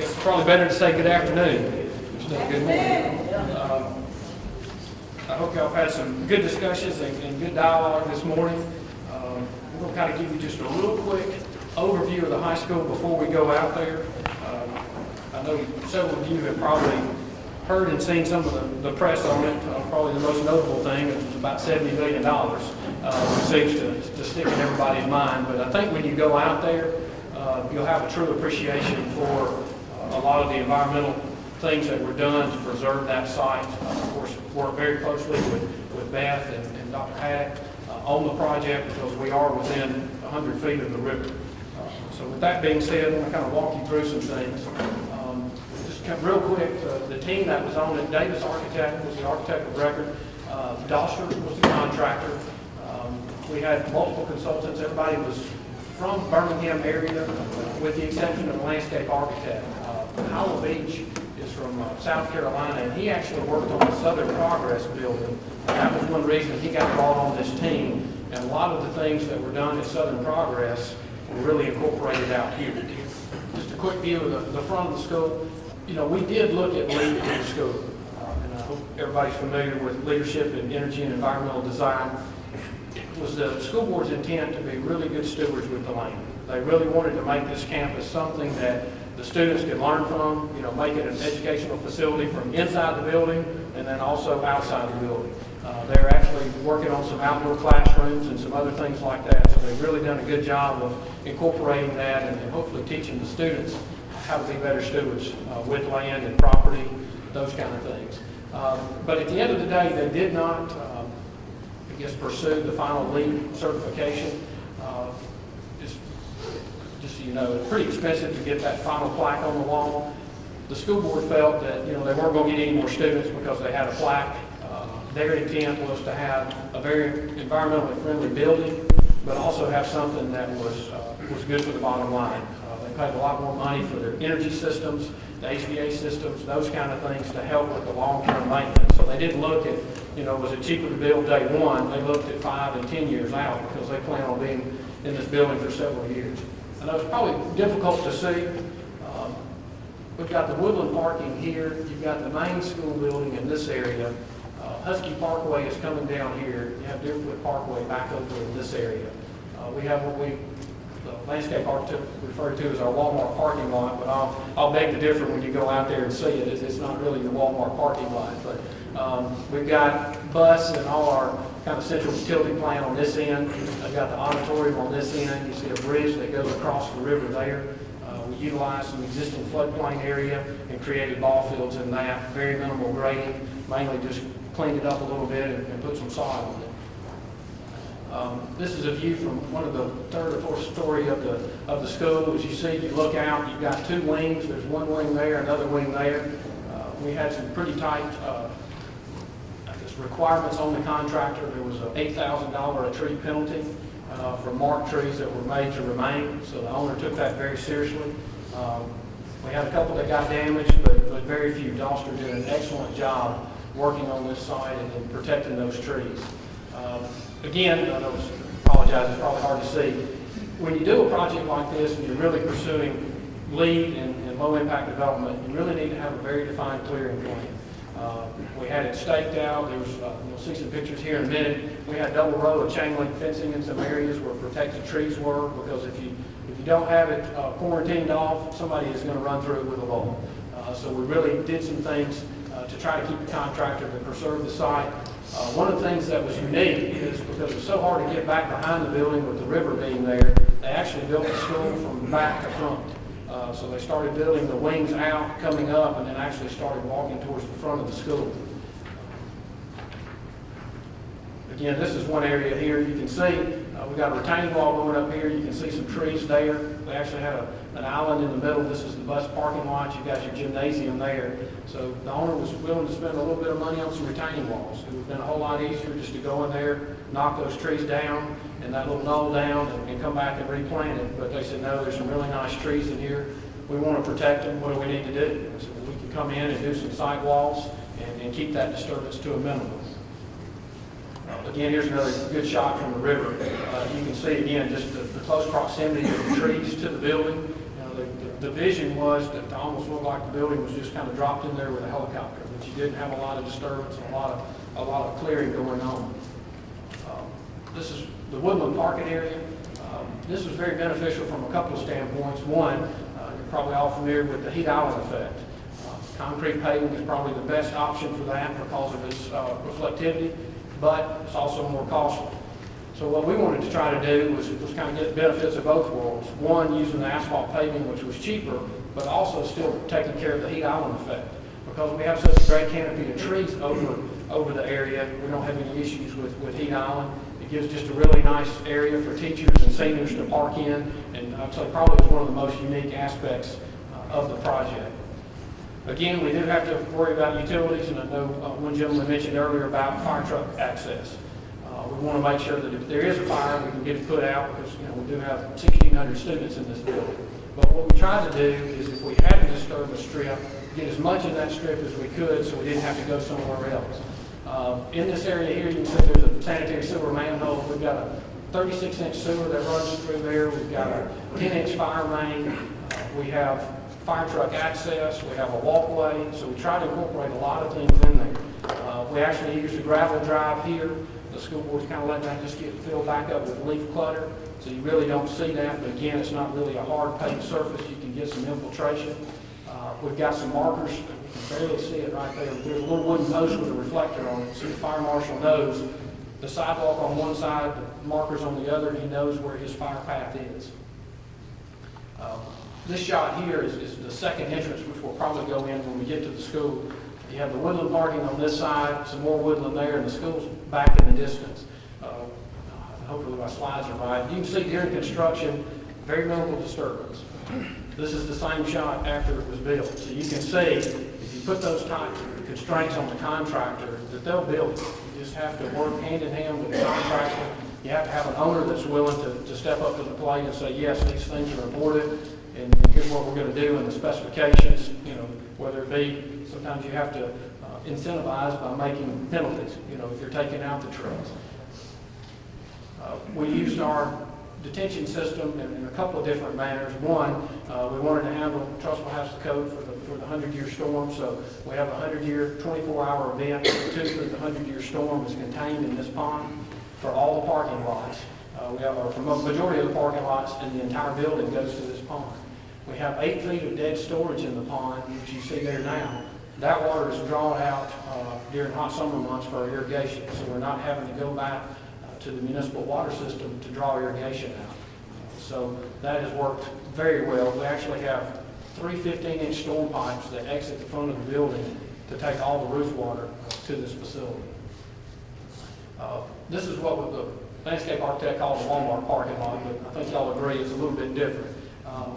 guess it's probably better to say good afternoon instead of good morning. I hope y'all have had some good discussions and good dialogue this morning. We're going to kind of give you just a real quick overview of the high school before we go out there. I know several of you have probably heard and seen some of the press on it. Probably the most notable thing is about $70 million, which seems to stick in everybody's mind. But I think when you go out there, you'll have a true appreciation for a lot of the environmental things that were done to preserve that site. Of course, work very closely with Beth and Dr. Haddock on the project because we are within 100 feet of the river. So with that being said, I'm going to kind of walk you through some things. Just real quick, the team that was on it, Davis Architect was the architect of record. Doster was the contractor. We had multiple consultants. Everybody was from Birmingham area with the exception of the landscape architect. Howell Beach is from South Carolina, and he actually worked on the Southern Progress building. That was one reason he got brought on this team. And a lot of the things that were done at Southern Progress were really incorporated out here. Just a quick view of the front of the school. You know, we did look at LEED in the school, and I hope everybody's familiar with leadership in energy and environmental design. It was the school board's intent to be really good stewards with the land. They really wanted to make this campus something that the students could learn from, you know, make it an educational facility from inside the building and then also outside the building. They're actually working on some outdoor classrooms and some other things like that. So they've really done a good job of incorporating that and hopefully teaching the students how to be better stewards with land and property, those kind of things. But at the end of the day, they did not, I guess, pursue the final LEED certification. Just so you know, it's pretty expensive to get that final plaque on the wall. The school board felt that, you know, they weren't going to get any more students because they had a plaque. Their intent was to have a very environmentally friendly building, but also have something that was good for the bottom line. They paid a lot more money for their energy systems, the HVAC systems, those kind of things to help with the long-term maintenance. So they didn't look at, you know, was it cheaper to build day one? They looked at 5 and 10 years out because they plan on being in this building for several years. I know it's probably difficult to see. We've got the Woodland parking here. You've got the main school building in this area. Husky Parkway is coming down here. You have Deerfoot Parkway back over in this area. We have what the landscape architect referred to as our Walmart parking lot, but I'll beg to differ when you go out there and see it. It's not really your Walmart parking lot, but we've got bus and all our kind of central utility plant on this end. I've got the auditorium on this end. You see a bridge that goes across the river there. We utilized some existing floodplain area and created ball fields in that. Very minimal grading, mainly just cleaned it up a little bit and put some sod on it. This is a view from one of the third or fourth story of the school. As you see, you look out, you've got 2 wings. There's one wing there, another wing there. We had some pretty tight requirements on the contractor. There was an $8,000 a tree penalty for marked trees that were made to remain. So the owner took that very seriously. We had a couple that got damaged, but very few. Doster did an excellent job working on this site and protecting those trees. Again, I apologize, it's probably hard to see. When you do a project like this and you're really pursuing LEED and low impact development, you really need to have a very defined clearing plan. We had it staked out. There was, you'll see some pictures here in a minute. We had double row of chain link fencing in some areas where protected trees were, because if you don't have it quarantined off, somebody is going to run through it with a ball. So we really did some things to try to keep the contractor to preserve the site. One of the things that was unique is because it was so hard to get back behind the building with the river being there, they actually built the school from back to front. So they started building the wings out, coming up, and then actually started walking towards the front of the school. Again, this is one area here. You can see we've got a retaining wall going up here. You can see some trees there. They actually had an island in the middle. This is the bus parking lot. You've got your gymnasium there. So the owner was willing to spend a little bit of money on some retaining walls. It would have been a whole lot easier just to go in there, knock those trees down and that little knoll down and come back and replant it. But they said, no, there's some really nice trees in here. We want to protect them. What do we need to do? I said, well, we can come in and do some side walls and keep that disturbance to a minimum. Again, here's another good shot from the river. You can see again just the close proximity of the trees to the building. You know, the the vision was that it almost looked like the building was just kind of dropped in there with a helicopter, but you didn't have a lot of disturbance and a lot of clearing going on. This is the woodland parking area. This was very beneficial from a couple of standpoints. One, you're probably all familiar with the heat island effect. Concrete paving is probably the best option for that because of its reflectivity, but it's also more costly. So what we wanted to try to do was kind of get benefits of both worlds. One, using the asphalt paving, which was cheaper, but also still taking care of the heat island effect. Because we have such a great canopy of trees over the area, we don't have any issues with heat island. It gives just a really nice area for teachers and seniors to park in, and I'd say probably it's one of the most unique aspects of the project. Again, we do have to worry about utilities, and I know one gentleman mentioned earlier about fire truck access. We want to make sure that if there is a fire, we can get it put out, because we do have 1,600 students in this building. But what we try to do is, if we had to disturb a strip, get as much of that strip as we could, so we didn't have to go somewhere else. In this area here, you can see there's a sanitary sewer manhole. We've got a 36-inch sewer that runs through there. We've got a 10-inch fire main. We have fire truck access. We have a walkway. So we try to incorporate a lot of things in there. We actually use a gravel drive here. The school board's kind of letting that just get filled back up with leaf clutter. So you really don't see that. But again, it's not really a hard paved surface. You can get some infiltration. We've got some markers. You can barely see it right there. There's a little wooden post with a reflector on it. So the fire marshal knows the sidewalk on one side, the markers on the other. He knows where his fire path is. This shot here is the second entrance, which we'll probably go in when we get to the school. You have the woodland parking on this side, some more woodland there, and the school's back in the distance. Hopefully my slides are right. You can see during construction, very minimal disturbance. This is the same shot after it was built. So you can see, if you put those type of constraints on the contractor, that they'll build it. You just have to work hand in hand with the contractor. You have to have an owner that's willing to step up to the plate and say, yes, these things are important, and here's what we're going to do in the specifications, whether it be, sometimes you have to incentivize by making penalties, if you're taking out the trees. We used our detention system in a couple of different manners. One, we wanted to handle, Trussville has the code for the 100-year storm, so we have a 100-year, 24-hour event. The $100-year storm is contained in this pond for all the parking lots. We have the majority of the parking lots, and the entire building goes to this pond. We have 8 feet of dead storage in the pond, which you see there now. That water is drawn out during hot summer months for irrigation, so we're not having to go back to the municipal water system to draw irrigation out. So that has worked very well. We actually have 3 15-inch storm pipes that exit the front of the building to take all the roof water to this facility. This is what the landscape architect called the Walmart parking lot, but I think y'all agree it's a little bit different.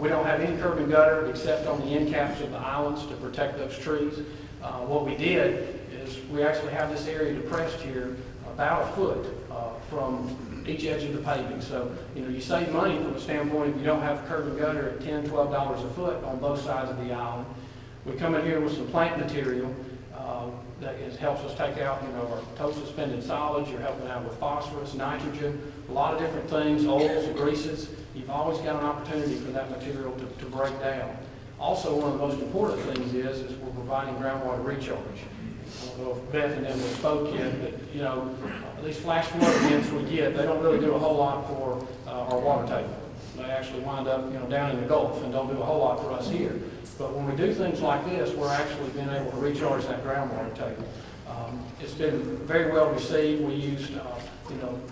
We don't have any curb and gutter except on the end caps of the islands to protect those trees. What we did is we actually have this area depressed here about a foot from each edge of the paving. So, you save money from the standpoint if you don't have curb and gutter at $10, $12 a foot on both sides of the island. We come in here with some plant material that helps us take out, our tow suspended solids. You're helping out with phosphorus, nitrogen, a lot of different things, oils, greases. You've always got an opportunity for that material to break down. Also, one of the most important things is we're providing groundwater recharge. I don't know if Beth and them have spoke yet, but these flash flood events we get, they don't really do a whole lot for our water table. They actually wind up, down in the Gulf and don't do a whole lot for us here. But when we do things like this, we're actually being able to recharge that groundwater table. It's been very well received. We used,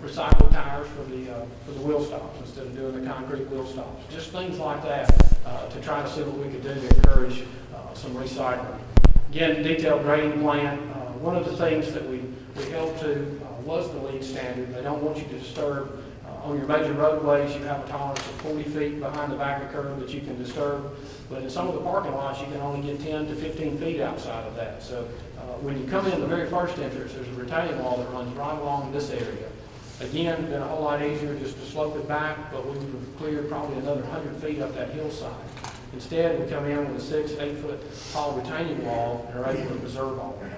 recycled tires for the wheel stops instead of doing the concrete wheel stops. Just things like that to try to see what we could do to encourage some recycling. Again, detailed grading plan. One of the things that we held to was the LEED standard. They don't want you to disturb. On your major roadways, you have a tolerance of 40 feet behind the back of curb that you can disturb. But in some of the parking lots, you can only get 10 to 15 feet outside of that. So when you come in the very first entrance, there's a retaining wall that runs right along this area. Again, it's been a whole lot easier just to slope it back, but we would have cleared probably another 100 feet up that hillside. Instead, we come in with a 6, 8 foot tall retaining wall and are able to preserve all that.